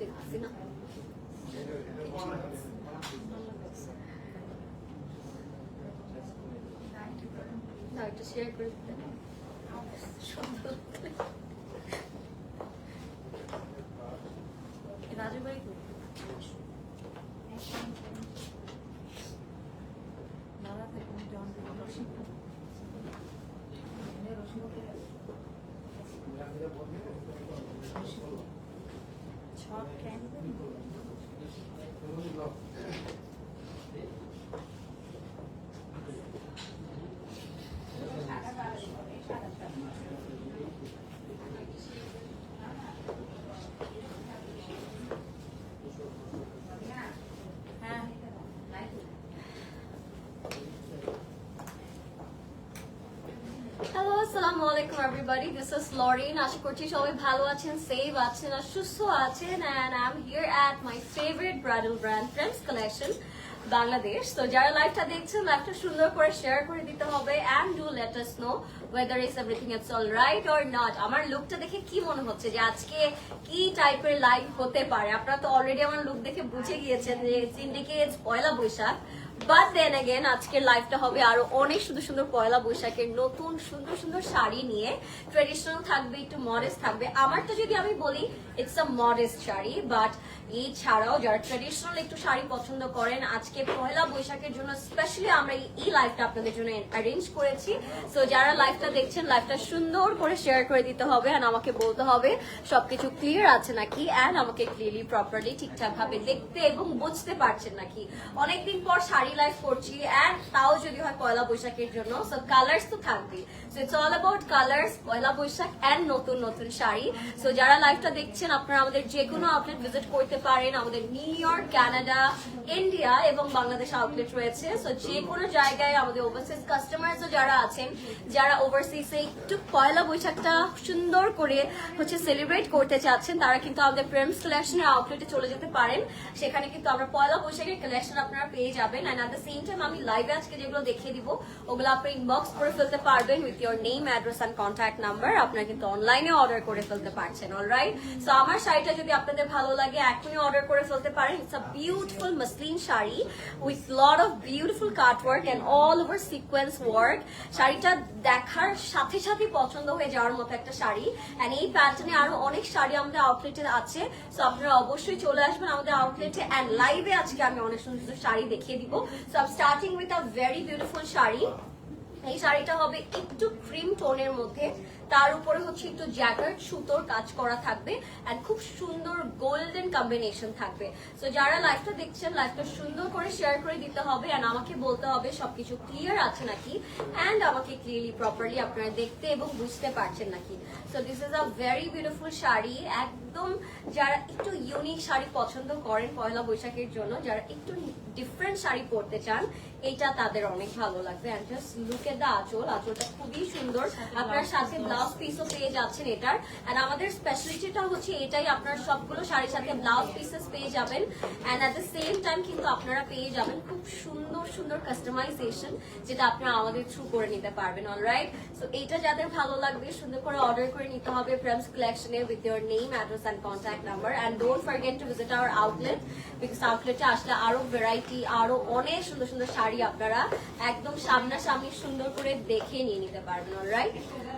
দেখতেছি না না এটা শেয়ার করে দিতে রাজু ভাই Assalamu alaikum everybody, this is Lauren. আশা করছি সবাই ভালো আছেন, সেফ আছেন আর সুস্থ আছেন, and I'm here at my favorite bridal brand Friends Collection Bangladesh. তো যারা লাইভটা দেখছেন লাইভটা সুন্দর করে শেয়ার করে দিতে হবে and do let us know whether is everything it's all right or not। আমার লুকটা দেখে কি মনে হচ্ছে যে আজকে কি টাইপের লাইভ হতে পারে? আপনারা তো অলরেডি আমার লুক দেখে বুঝে গিয়েছেন যে syndicate Poila Boishakh, but then again আজকের লাইভটা হবে আরো অনেক সুন্দর সুন্দর পয়লা বৈশাখের নতুন সুন্দর সুন্দর শাড়ি নিয়ে। ট্রেডিশনাল থাকবে, একটু মডেস্ট থাকবে। আমারটা যদি আমি বলি it's a modest sari, but এই ছাড়াও যারা ট্রেডিশনাল একটু শাড়ি পছন্দ করেন আজকে পয়লা বৈশাখের জন্য স্পেশালি আমরা এই লাইভটা আপনাদের জন্য অ্যারেঞ্জ করেছি। সো যারা লাইভটা দেখছেন লাইভটা সুন্দর করে শেয়ার করে দিতে হবে এন্ড আমাকে বলতে হবে সবকিছু ক্লিয়ার আছে নাকি, এন্ড আমাকে ক্লিয়ারলি প্রপারলি ঠিকঠাক ভাবে দেখতে এবং বুঝতে পারছেন নাকি। অনেকদিন পর শাড়ি লাইভ করছি এন্ড তাও যদি হয় পয়লা বৈশাখের জন্য। সো কালার্স তো থাকবে, so it's all about colours, Poila Boishakh and নতুন নতুন শাড়ি। সো যারা লাইভটা দেখছেন আপনারা আমাদের যে কোনো আউটলেট ভিজিট করতে পারেন। আমাদের নিউ ইয়র্ক, কানাডা, ইন্ডিয়া এবং বাংলাদেশ আউটলেট রয়েছে। সো যে কোনো জায়গায় আমাদের ওভারসিজ কাস্টমারসও যারা আছেন, যারা ওভারসিজে একটু পয়লা বৈশাখটা সুন্দর করে সেলিব্রেট করতে চাচ্ছেন, তারা কিন্তু আমাদের ফ্রেন্ডস কালেকশনের আউটলেটে চলে যেতে পারেন। সেখানে কিন্তু আমরা পয়লা বৈশাখের কালেকশন আপনারা পেয়ে যাবেন। And at the same time আমি লাইভে আজকে যেগুলো দেখিয়ে দিব ওগুলো আপনি ইনবক্স করে ফেলতে পারবেন with your name, address and contact number. আপনারা কিন্তু অনলাইনে অর্ডার করে ফেলতে পারছেন। অলরাইট, সো আমার শাড়িটা যদি আপনাদের ভালো লাগে এখনই অর্ডার করে ফেলতে পারেন। It's a beautiful muslin sari with lot of beautiful cut work and all over sequence work. শাড়িটা দেখার সাথে সাথে পছন্দ হয়ে যাওয়ার মতো একটা শাড়ি। এন্ড এই প্যাটার্নে আরো অনেক শাড়ি আমাদের আউটলেটে আছে। সো আপনারা অবশ্যই চলে আসবেন আমাদের আউটলেটে এন্ড লাইভে আজকে আমি অনেক সুন্দর সুন্দর শাড়ি দেখিয়ে দিব। So I am starting with a very beautiful sari. এই শাড়িটা হবে একটু ক্রিম টোনের মধ্যে, তার উপরে একটু জ্যাকার্ড সুতোর কাজ করা থাকবে এন্ড খুব সুন্দর গোল্ডেন কম্বিনেশন থাকবে। সো যারা লাইভটা দেখছেন লাইভটা সুন্দর করে শেয়ার করে দিতে হবে এন্ড আমাকে বলতে হবে সবকিছু ক্লিয়ার আছে নাকি, এন্ড আমাকে ক্লিয়ারলি প্রপারলি আপনারা দেখতে এবং বুঝতে পারছেন নাকি। So this is a very beautiful sari. একদম যারা একটু ইউনিক শাড়ি পছন্দ করেন পয়লা বৈশাখের জন্য, যারা একটু ডিফারেন্ট শাড়ি পরতে চান, এটা তাদের অনেক ভালো লাগবে। And just look at the aanchal, আঁচলটা খুবই সুন্দর। আপনার সাথে ব্লাউজ পিসও পেয়ে যাচ্ছেন এটার। এন্ড আমাদের স্পেশালিটিটা এটাই, আপনার সবগুলো শাড়ির সাথে ব্লাউজ পিসেস পেয়ে যাবেন and at the same time কিন্তু আপনারা পেয়ে যাবেন খুব সুন্দর সুন্দর কাস্টমাইজেশন, যেটা আপনারা আমাদের থ্রু করে নিতে পারবেন। অলরাইট, সো এইটা যাদের ভালো লাগবে সুন্দর করে অর্ডার করে নিতে হবে ফ্রেন্ডস কালেকশনে with your name, address and contact number. And don't forget to visit our outlet, because আউটলেটে আসলে আরো ভ্যারাইটি, আরো অনেক সুন্দর সুন্দর শাড়ি আপনারা একদম সামনাসামনি সুন্দর করে দেখে নিয়ে নিতে পারবেন। অলরাইট,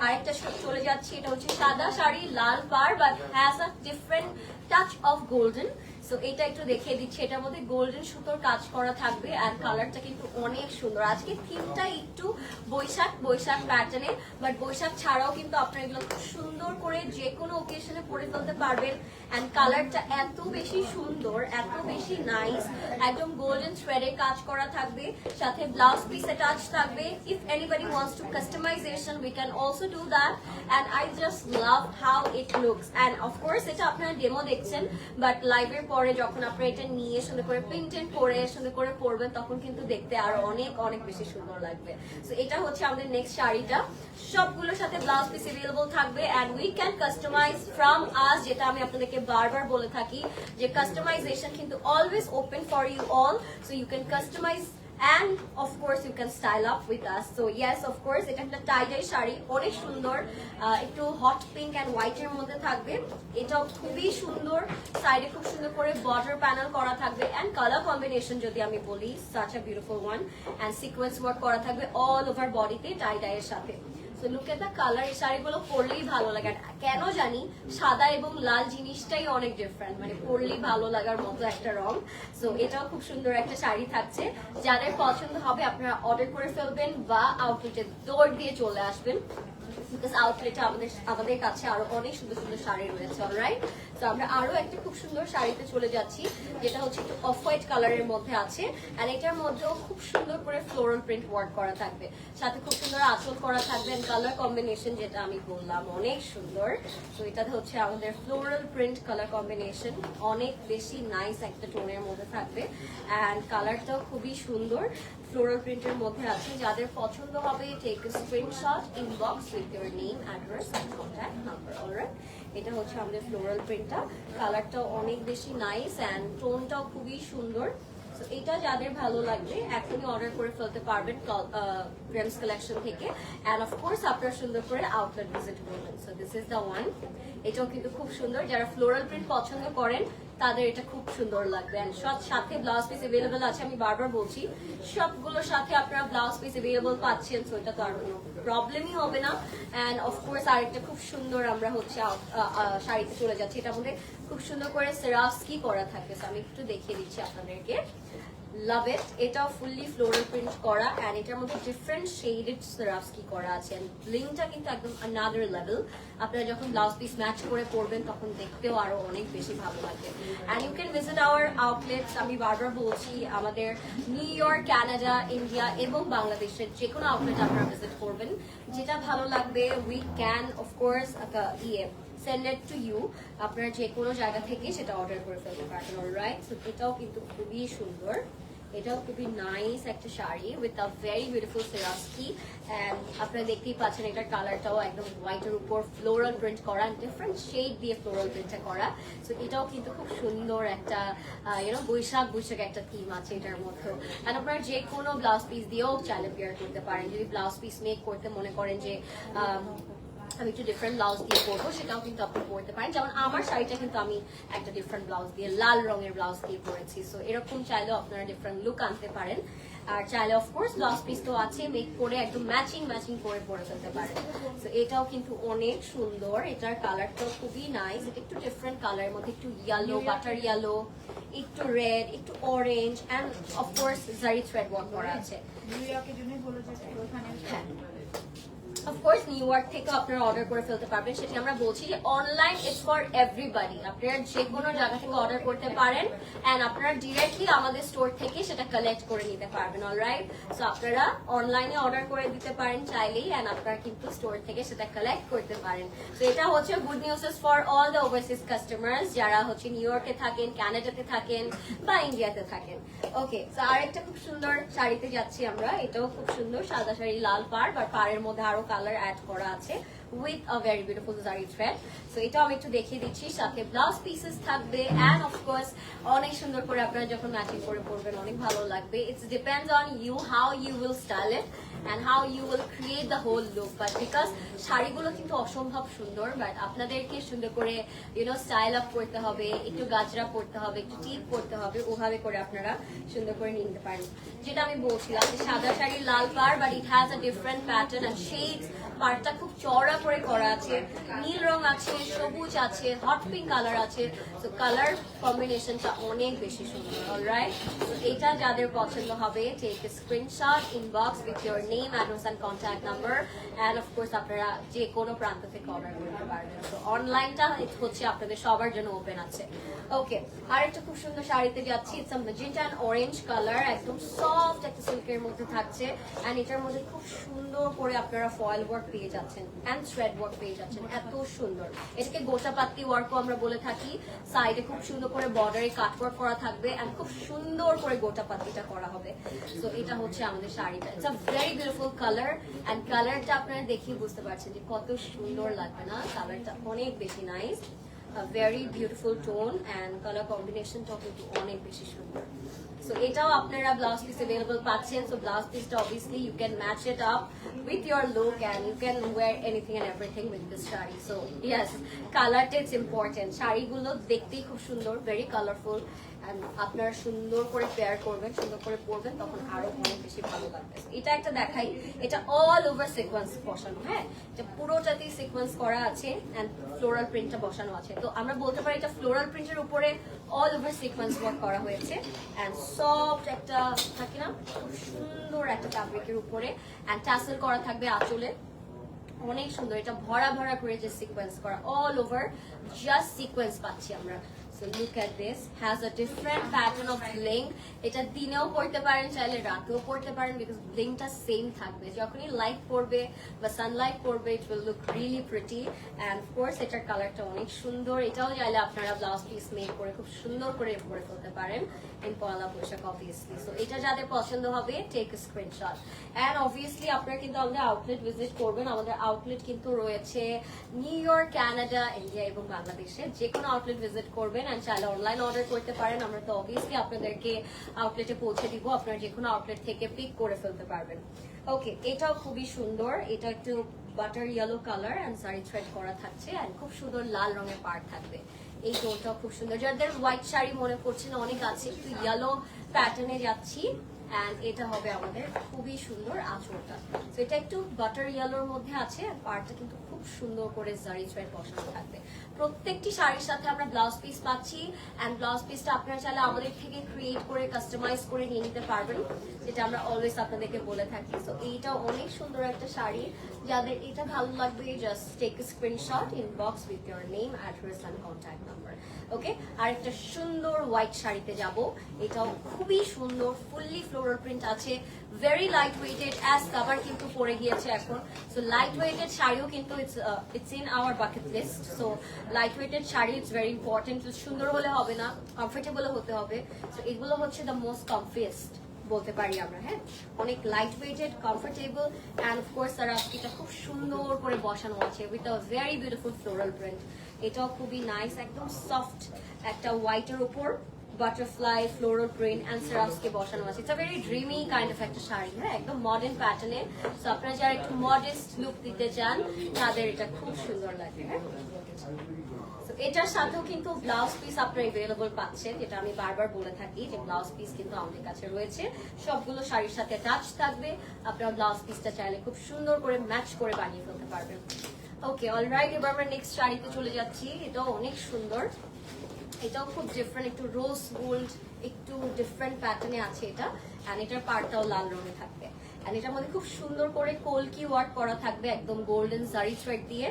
আরেকটা চলে যাচ্ছি, এটা সাদা শাড়ি, লাল পাড়, but has a different touch of golden. So এটা একটু দেখিয়ে দিচ্ছি, এটার মধ্যে গোল্ডেন সুতোর কাজ করা থাকবে আর কালারটা কিন্তু অনেক সুন্দর। আজকে থিমটা একটু বৈশাখ বৈশাখ প্যাটার্নে, বাট বৈশাখ ছাড়াও কিন্তু আপনারা এগুলো খুব সুন্দর করে যে কোনো ওকেশনে পরে ফেলতে পারবেন। এন্ড কালারটা এত বেশি সুন্দর, এত বেশি নাইস, একদম গোল্ডেন থ্রেডে কাজ করা থাকবে, সাথে ব্লাউজ পিস অ্যাটাচ থাকবে। If anybody wants to customisation we can also do that, and I just love how it looks. And of course এটা আপনারা ডেমো দেখছেন, বাট লাইভের পরে যখন আপনারা এটা নিয়ে সুন্দর করে প্রিন্টেড করে সুন্দর করে পরবেন তখন কিন্তু দেখতে আরো অনেক অনেক বেশি সুন্দর লাগবে। সো এটা আমাদের নেক্সট শাড়িটা, সবগুলোর সাথে ব্লাউজ পিস अवेलेबल থাকবে and we can customise from us, যেটা আমি আপনাদেরকে বারবার বলে থাকি যে কাস্টমাইজেশন কিন্তু always open for you all. So you can customise and of course you can style up with us. So yes, of course এটা একটা tie-dye শাড়ি, অনেক সুন্দর, একটু হট পিঙ্ক এন্ড হোয়াইট এর মধ্যে থাকবে। এটাও খুবই সুন্দর, সাইডে খুব সুন্দর করে বর্ডার প্যানেল করা থাকবে এন্ড কালার কম্বিনেশন যদি আমি বলি, such a beautiful one, and sequence work করা থাকবে অল ওভার বডিতে tie-dye এর সাথে। So look at the colour, এই শাড়িগুলো পরলেই ভালো লাগে। কেন জানি সাদা এবং লাল জিনিসটাই অনেক ডিফারেন্ট, মানে পরলেই ভালো লাগার মতো একটা রং। সো এটাও খুব সুন্দর একটা শাড়ি থাকছে, যাদের পছন্দ হবে আপনারা অর্ডার করে ফেলবেন বা আউটলেটে দৌড় দিয়ে চলে আসবেন, বিকজ আউটলেটে আমাদের কাছে আরো অনেক সুন্দর সুন্দর শাড়ি রয়েছে। অলরাইট, তো আমরা আরো একটা খুব সুন্দর শাড়িতে চলে যাচ্ছি, যেটা হচ্ছে একটু অফ হোয়াইট কালারের মধ্যে আছে, আর এটার মধ্যেও খুব সুন্দর করে ফ্লোরাল প্রিন্ট ওয়ার্ক করা থাকবে, সাথে খুব সুন্দর আঁচল করা থাকবে, কালার কম্বিনেশন যেটা আমি বললাম অনেক সুন্দর। তো এটা হচ্ছে আমাদের ফ্লোরাল প্রিন্ট কালার কম্বিনেশন, অনেক বেশি নাইস একটা টোনের মধ্যে থাকবে, অ্যান্ড কালারটাও খুবই সুন্দর ফ্লোরাল প্রিন্টের মধ্যে আছে। যাদের পছন্দ হবে take a screenshot, inbox with your name, address and contact number. Alright, এটা হচ্ছে আমাদের ফ্লোরাল প্রিন্টটা, কালারটাও অনেক বেশি নাইস অ্যান্ড টোনটাও খুবই সুন্দর। সো এটা যাদের ভালো লাগবে এখনই অর্ডার করে ফেলতে পারবেন প্রেমস কালেকশন থেকে, অ্যান্ড অফকোর্স আপনারা সুন্দর করে আউটলেট ভিজিট করবেন। So this is the one, এটাও কিন্তু খুব সুন্দর, যারা ফ্লোরাল প্রিন্ট পছন্দ করেন তাদের এটা খুব সুন্দর লাগবে। অ্যান্ড সাথে ব্লাউজ পিস এভেলেবল আছে, আমি বারবার বলছি সবগুলোর সাথে আপনারা ব্লাউজ পিস এভেলেবল পাচ্ছেন, সো এটা তো আর কোনো প্রবলেমই হবে না। অ্যান্ড অফকোর্স আরেকটা খুব সুন্দর আমরা হচ্ছে শাড়িতে চলে যাচ্ছি, এটার মধ্যে খুব সুন্দর করে সেরাফস্কি করা থাকে, সো আমি একটু দেখিয়ে দিচ্ছি আপনাদেরকে। লাভ ইট, এটাও ফুললি ফ্লোরাল প্রিন্ট করা, অ্যান্ড এটার মধ্যে ডিফারেন্ট শেডেড সেরাফস্কি করা আছে, ব্লিংটা কিন্তু একদম আনাদার লেভেল। আপনারা যখন ব্লাউজ পিস ম্যাচ করে পরবেন তখন দেখতেও আরো অনেক বেশি ভালো লাগবে। And you can visit our outlets, আমি বারবার বলছি আমাদের নিউ ইয়র্ক, কানাডা, ইন্ডিয়া এবং বাংলাদেশের যে কোনো আউটলেট আপনারা ভিজিট করবেন, যেটা ভালো লাগবে we can of course send it to you, আপনারা যে কোনো জায়গা থেকে সেটা অর্ডার করে ফেলতে পারবেন। অলরাইট, সো এটাও কিন্তু খুবই সুন্দর, এটাও খুবই নাইস একটা sari with a very beautiful সেরাস্কি, অ্যান্ড আপনারা দেখতেই পাচ্ছেন এটার কালারটাও একদম হোয়াইটের উপর ফ্লোরাল প্রিন্ট করা, ডিফারেন্ট শেড দিয়ে ফ্লোরাল প্রিন্টটা করা। সো এটাও কিন্তু খুব সুন্দর একটা বৈশাখ একটা থিম আছে এটার মধ্যে, অ্যান্ড আপনারা যে কোনো ব্লাউজ পিস দিয়েও চাইলে পেয়ার করতে পারেন। যদি ব্লাউজ পিস মেক করতে মনে করেন যে আমি একটু ডিফারেন্ট ব্লাউজ দিয়ে পরবো, সেটাও কিন্তু আপনি পরতে পারেন। যেমন আমার শাড়িটা কিন্তু আমি একটা ডিফারেন্ট ব্লাউজ দিয়ে, লাল রঙের ব্লাউজ দিয়ে পরেছি, সো এরকম চাইলেও আপনারা ডিফারেন্ট লুক আনতে পারেন। আর চাইলে অফকোর্স ব্লাউজ পিস তো আছে, মেক করে একদম ম্যাচিং করে পরে ফেলতে পারেন। সো এটাও কিন্তু অনেক সুন্দর, এটার কালারটাও খুবই নাইস, এটা একটু ডিফারেন্ট কালারের মধ্যে, একটু ইয়েলো, বাটার ইয়েলো, একটু রেড, একটু অরেঞ্জ, অ্যান্ড অফকোর্স জারি থ্রেড ওয়ার্ক করা আছে। হ্যাঁ, অফকোর্স নিউ ইয়র্ক থেকে আপনারা অর্ডার করে ফেলতে পারবেন, সেটা আমরা বলছি যে অনলাইন ইটস ফর এভরিবডি, আপনারা যে কোনো জায়গা থেকে অর্ডার করতে পারেন, অ্যান্ড আপনারা ডিরেক্টলি আমাদের স্টোর থেকে সেটা কালেক্ট করে নিতে পারবেন। অলরাইট, সো আপনারা অনলাইনে অর্ডার করে দিতে পারেন চাইলেই, অ্যান্ড আপনারা কিন্তু স্টোর থেকে সেটা কালেক্ট করতে পারেন। তো এটা হচ্ছে good নিউজেস for all the overseas customers যারা হচ্ছে নিউ ইয়র্কে থাকেন, কানাডাতে থাকেন বা ইন্ডিয়াতে থাকেন। ওকে, তো আরেকটা খুব সুন্দর শাড়িতে যাচ্ছি আমরা, এটাও খুব সুন্দর, সাদা শাড়ি, লাল পাড়, বা পাড়ের মধ্যে আরো কালার অ্যাড করা আছে উইথ আ ভেরি বিউটিফুল জারি থ্রেড। সো এটাও আমি একটু দেখিয়ে দিচ্ছি, সাথে ব্লাউজ পিসেস থাকবে, অ্যান্ড অফকোর্স অনেক সুন্দর করে আপনারা যখন ম্যাচিং করে পরবেন অনেক ভালো লাগবে। It's depends on you how you will style it and how you will create the whole look, but because শাড়িগুলো কিন্তু অসম্ভব সুন্দর, বাট আপনাদেরকে সুন্দর করে স্টাইল আপ করতে হবে, একটু গাজরা পরতে হবে, একটু টিপ পরতে হবে, ওভাবে করে আপনারা সুন্দর করে নিতে পারেন। যেটা আমি বলছিলাম যে সাদা শাড়ি, লাল পাড়, but it has a different pattern and shades, পাড়টা খুব চওড়া করে করা আছে, নীল রং আছে, সবুজ আছে, হট পিঙ্ক কালার আছে, তো কালার কম্বিনেশনটা অনেক বেশি সুন্দর। অলরাইট, তো এটা যাদের পছন্দ হবে take a screenshot, inbox with your name, address and contact number, and of course আপনারা যে কোনো প্রান্ত থেকে অর্ডার করতে পারবেন। তো অনলাইনটা হচ্ছে আপনাদের সবার জন্য ওপেন আছে। ওকে, আরেকটা খুব সুন্দর শাড়িতে যাচ্ছি, it's a magenta and orange colour, একদম সফট একটা সিল্কের মধ্যে থাকছে, অ্যান্ড এটার মধ্যে খুব সুন্দর করে আপনারা ফয়েল ওয়ার্ক পেয়ে যাচ্ছেন অ্যান্ড থ্রেড ওয়ার্ক পেয়ে যাচ্ছেন, এত সুন্দর। এটাকে গোটাপাত্তি ওয়ার্কও আমরা বলে থাকি। সাইডে খুব সুন্দর করে বর্ডারে কাট ওয়ার্ক করা থাকবে, অ্যান্ড খুব সুন্দর করে গোটাপাত্তিটা করা হবে। সো এটা হচ্ছে আমাদের শাড়িটা, it's a very beautiful colour, and কালারটা আপনারা দেখেই বুঝতে পারছেন যে কত সুন্দর লাগবে না, কালারটা অনেক বেশি nice, very beautiful tone, and colour কম্বিনেশনটাও কিন্তু অনেক বেশি সুন্দর। সো এটাও আপনারা ব্লাউজ পিস अवेलेबल পাচ্ছেন। সো ব্লাউজ পিসটা obviously you can match it up with your look and you can wear anything and everything with this sari. So yes, কালারটা ইটস ইম্পর্টেন্ট। শাড়িগুলো দেখতেই খুব সুন্দর, ভেরি কালারফুল, এন্ড আপনারা সুন্দর করে পেয়ার করবেন, সুন্দর করে পরবেন, তখন আরো অনেক বেশি ভালো লাগবে। এটা একটা দেখাই, এটা অল ওভার সিকোয়েন্স বসানো, হ্যাঁ, এটা পুরোটাতেই সিকোয়েন্স করা আছে এন্ড ফ্লোরাল প্রিন্টটা বসানো আছে। তো আমরা বলতে পারি এটা ফ্লোরাল প্রিন্টের উপরে অল ওভার সিকোয়েন্স ওয়ার্ক করা হয়েছে এন্ড সফট একটা থাকে না, খুব সুন্দর একটা ফ্যাব্রিকের উপরে এন্ড টাসেল করা থাকবে আঁচলে, অনেক সুন্দর। এটা ভরা ভরা করে যে সিকোয়েন্স করা, অল ওভার জাস্ট সিকোয়েন্স পাচ্ছি আমরা। So look at this, has a different pattern of bling. এটা দিনেও পড়তে পারেন, চাইলে রাতেও পড়তে পারেন, বিকজ ব্লিংটা সেম থাকবে। যখনই লাইট পড়বে বা সানলাইট পড়বে, it will look really pretty and of course এটার কালারটা অনেক সুন্দর। এটাও চাইলে আপনারা ব্লাউজ পিস মেক করে খুব সুন্দর করে পরে ফেলতে পারেন in Poila Boishakh obviously. So এটা যাদের পছন্দ হবে, take a screenshot and obviously আপনারা কিন্তু আমাদের আউটলেট ভিজিট করবেন। আমাদের আউটলেট কিন্তু রয়েছে নিউ ইয়র্ক, কানাডা, ইন্ডিয়া এবং বাংলাদেশে। যে কোনো আউটলেট ভিজিট করবেন এন্ড চাইলে অনলাইন অর্ডার করতে পারেন। আমরা তো অবভিয়াসলি আপনাদেরকে আউটলেটে পৌঁছে দিব, আপনারা যে কোনো আউটলেট থেকে পিক করে ফেলতে পারবেন। ওকে, এটাও খুবই সুন্দর। এটা একটু বাটার ইয়েলো কালার এন্ড সারি থ্রেড করা থাকছে এন্ড খুব সুন্দর লাল রঙের পাড় থাকবে। এই টোনটাও খুব সুন্দর। যাদের হোয়াইট শাড়ি মনে পড়ছে না, অনেক আছে, একটু ইয়েলো প্যাটার্নে যাচ্ছি এন্ড এটা হবে আমাদের খুবই সুন্দর আঁচলটা। তো এটা একটু বাটার ইয়েলোর মধ্যে আছে, পাড়টা কিন্তু খুব সুন্দর করে জারি থ্রেড বসানো থাকবে। প্রত্যেকটি শাড়ির সাথে আমরা ব্লাউজ পিস পাচ্ছি এন্ড ব্লাউজ পিসটা আপনারা চাইলে আমাদের থেকে ক্রিয়েট করে কাস্টমাইজ করে নিয়ে নিতে পারবেন, যেটা আমরা অলওয়েজ আপনাদেরকে বলে থাকি। তো এইটা অনেক সুন্দর একটা শাড়ি, যাদের এটা ভালো লাগবে just take a screenshot, inbox with your name, address and contact number. Okay, আর একটা সুন্দর হোয়াইট শাড়িতে যাব। এটাও খুবই সুন্দর, ফুললি ফ্লোরাল প্রিন্ট আছে, very light weighted, as cover কিন্তু পরে গিয়েছে এখন। সো লাইট ওয়েটেড শাড়িও কিন্তু it's in our bucket list. So light weighted sari it's very important. সুন্দর হলে হবে না, কমফোর্টেবল হতে হবে। সো এগুলো হচ্ছে দ্য মোস্ট কমফিয়েস্ট বলতে পারি আমরা, হ্যাঁ, অনেক light weighted, comfortable and of course তার এটা খুব সুন্দর করে বসানো আছে with a very beautiful floral print. এটাও খুবই নাইস, একদম সফট একটা হোয়াইটের উপর বাটারফ্লাই ফ্লোরাল প্রিন্ট এন্ড সেরাফসকে বসানো আছে। It's a very dreamy kind of একটা শাড়ি, হ্যাঁ, একদম মডার্ন প্যাটার্নে। সো আপনারা যারা একটু মডেস্ট লুক দিতে চান, তাদের এটা খুব সুন্দর লাগে, হ্যাঁ। এটার সাথেও কিন্তু ব্লাউজ পিস আপনারা अवेलेबल পাচ্ছেন, যেটা আমি বারবার বলে থাকি যে ব্লাউজ পিস কিন্তু আমাদের কাছে রয়েছে, সবগুলো শাড়ির সাথে টাচ থাকবে। আপনারা ব্লাউজ পিসটা চাইলে খুব সুন্দর করে ম্যাচ করে বানিয়ে ফেলতে পারবেন। ওকে, অলরাইট, এবার আমরা নেক্সট শাড়িতে চলে যাচ্ছি। এটাও অনেক সুন্দর, এটাও খুব ডিফারেন্ট, একটু রোজ গোল্ড, একটু ডিফারেন্ট প্যাটার্নে আছে এটা এন্ড এটার পাড়টাও লাল রঙে থাকবে এন্ড এটার মধ্যে খুব সুন্দর করে কলকি ওয়ার্ক করা থাকবে, একদম গোল্ডেন জারি থ্রেড দিয়ে,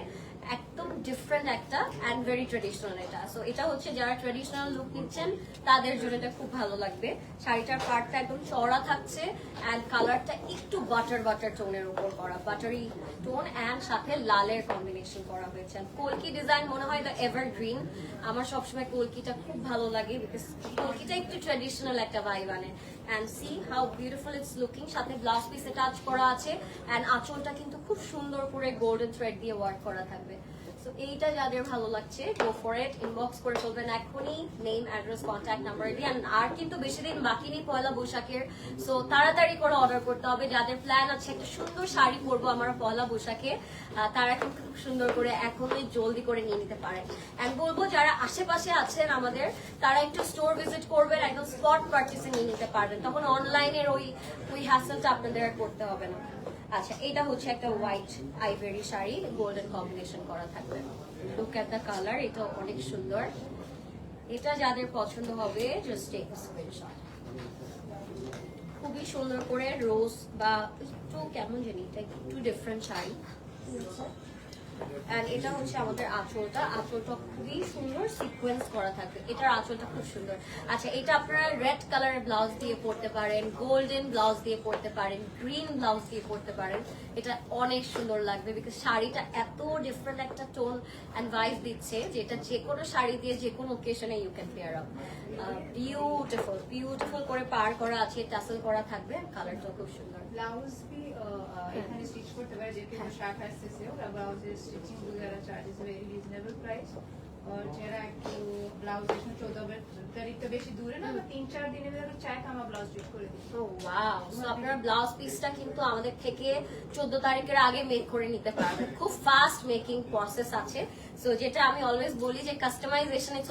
একদম ডিফারেন্ট একটা এন্ড ভেরি ট্রেডিশনাল এটা। সো এটা হচ্ছে যারা ট্রেডিশনাল লুক নিচ্ছেন তাদের জন্য এটা খুব ভালো লাগবে। শাড়িটার পাড়টা একদম চওড়া থাকছে এন্ড কালারটা একটু বাটার বাটার টোনের উপর করা, বাটারি টোন এন্ড সাথে লালের কম্বিনেশন করা হয়েছে। কলকি ডিজাইন মনে হয় দ্য এভারগ্রিন, আমার সবসময় কলকিটা খুব ভালো লাগে বিকজ কলকিটা একটু ট্রেডিশনাল একটা ভাইব আনে। And see how beautiful it's looking, সাথে ব্লাউজ পিসে টাচ করা আছে এন্ড আঁচলটা কিন্তু খুব সুন্দর করে গোল্ডেন থ্রেড দিয়ে ওয়ার্ক করা থাকবে। সো এইটা যাদের ভালো লাগছে, গো ফর ইট, ইনবক্স করে ফেলবেন এখনই, নেম, অ্যাড্রেস, কন্ট্যাক্ট নাম্বার দিয়ে। আর কিন্তু বেশি দিন বাকি নেই পয়লা বৈশাখের, সো তাড়াতাড়ি করে অর্ডার করতে হবে। যাদের প্ল্যান আছে একটা সুন্দর শাড়ি পরবো আমরা পয়লা বৈশাখে, তারা কিন্তু খুব সুন্দর করে এখনই জলদি করে নিয়ে নিতে পারেন। এন্ড বলবো যারা আশেপাশে আছেন আমাদের, তারা একটু স্টোর ভিজিট করবেন, একদম স্পট পারচেসে নিয়ে নিতে পারবেন, তখন অনলাইনের ওই হ্যাসেলটা আপনাদের আর করতে হবে না। আচ্ছা, এটা হচ্ছে একটা white ivory sari, golden combination করা থাকবে। লুক এট দ্য কালার, এটা অনেক সুন্দর। এটা যাদের পছন্দ হবে জাস্ট টেক আ স্ক্রিনশট। খুবই সুন্দর করে রোজ বা একটু কেমন জানি, এটা একটু ডিফারেন্ট শাড়ি এন্ড এটা হচ্ছে আমাদের আঁচলটা খুবই সুন্দর সিকোয়েন্স করা থাকবে, এটার আঁচলটা খুব সুন্দর। আচ্ছা, এটা আপনারা রেড কালারের ব্লাউজ দিয়ে পরতে পারেন, গোল্ডেন ব্লাউজ দিয়ে পরতে পারেন, গ্রিন ব্লাউজ দিয়ে পরতে পারেন, এটা অনেক সুন্দর লাগবে বিকজ শাড়িটা এত ডিফারেন্ট একটা টোন এন্ড ভাইব দিচ্ছে যে এটা যে কোনো শাড়ি দিয়ে যে কোনো ওকেশনে you can pair up. Beautiful beautiful করে পার করা আছে, টাসেল করা থাকবে, কালারটাও খুব সুন্দর। ব্লাউজ भी এখানে স্টিচ করতে পারে, যেহেতু 60-80 से और ब्लाउज स्टिचिंग वगैरह चार्जेस वेरी रीजनेबल प्राइस और যারা একটু ব্লাউজ এসে 14 তারিখ তো বেশি দূরে না, 3-4 দিনের ভিতরে চাই আমরা ব্লাউজ স্টিচ করে দিই। ও ওয়াও, সো আপনারা ব্লাউজ পিসটা কিন্তু আমাদের থেকে 14 তারিখের আগে মেক করে নিতে পারবেন। খুব ফাস্ট মেকিং প্রসেস আছে। সো যেটা আমি অলওয়েজ বলি যে customisation is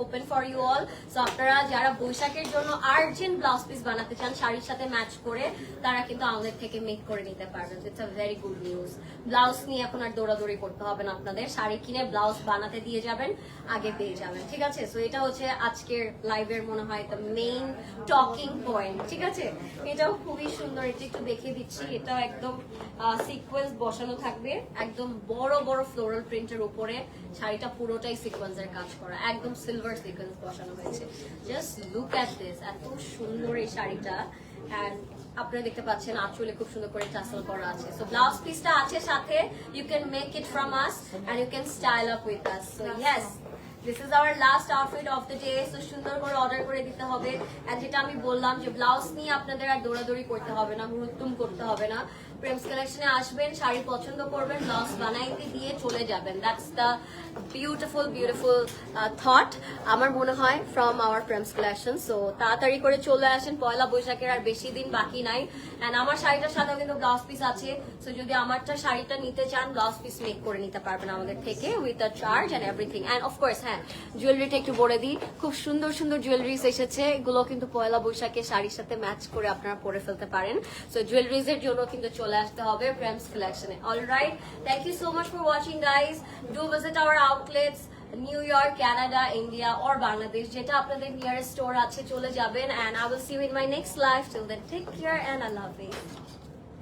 open for you all. So আপনারা যারা বৈশাখের জন্য আর্জেন্ট ব্লাউজ পিস বানাতে চান শাড়ির সাথে ম্যাচ করে, তারা কিন্তু আমাদের থেকে মেক করে নিতে পারবেন। It's a very good news. Blouse নিয়ে এখন আর দৌড়াদৌড়ি করতে হবে না আপনাদের, শাড়ি কিনে ব্লাউজ বানাতে দিয়ে যাবেন, আগে পেয়ে যাবেন। ঠিক আছে, সো এটা হচ্ছে আজকের লাইভের মনে হয় দ্য মেইন টকিং পয়েন্ট। ঠিক আছে, এটাও খুবই সুন্দর, এটা একটু দেখিয়ে দিচ্ছি। এটা একদম সিকোয়েন্স বসানো থাকবে, একদম বড় বড় ফ্লোরাল প্রিন্টের উপরে শাড়িটা পুরোটাই সিকোয়েন্সের কাজ করা, একদম সিলভার সিকোয়েন্স বসানো হয়েছে। জাস্ট লুক অ্যাট দিস, এত সুন্দর এই শাড়িটা। এন্ড আপনারা দেখতে পাচ্ছেন আঁচলে খুব সুন্দর করে টাসেল করা আছে। সো ব্লাউজ পিসটা আছে সাথে, you can make it from us and you can style up with us. So yes, this is our last outfit of the day. So সুন্দর করে অর্ডার করে দিতে হবে। এন্ড যেটা আমি বললাম যে ব্লাউজ নিয়ে আপনাদের আর দৌড়াদৌড়ি করতে হবে না, হুড়ুতুম করতে হবে না। প্রেমস কালেকশনে আসবেন, শাড়ি পছন্দ করবেন, ব্লাউজ বানাইতে দিয়ে চলে যাবেন। দ্যাটস দ্য বিউটিফুল থট আমার মনে হয় from our Prem's collection. So তাড়াতাড়ি করে চলে আসেন, পয়লা বৈশাখের আর বেশি দিন বাকি নাই। এন্ড আমার শাড়িটার সাথেও কিন্তু ব্লাউজ পিস আছে। সো যদি আমারটা শাড়িটা নিতে চান, ব্লাউজ পিস মেক করে নিতে পারবেন আমাদের থেকে with a charge and everything. And of course হ্যাঁ, জুয়েলারিটা একটু বলে দিই, খুব সুন্দর সুন্দর জুয়েলারিজ এসেছে। এগুলো কিন্তু পয়লা বৈশাখে শাড়ির সাথে ম্যাচ করে আপনারা পরে ফেলতে পারেন। সো জুয়েলারিজ এর জন্য কিন্তু চলে আসতে হবে প্রেমস কালেকশনে। Alright, thank you so much for watching guys. Do visit our outlets New York, Canada, India or Bangladesh, যেটা আপনাদের নিয়ারেস্ট স্টোর আছে, চলে যাবেন। And I will see you in my next live. Till then take care and আল্লাহ হাফেজ।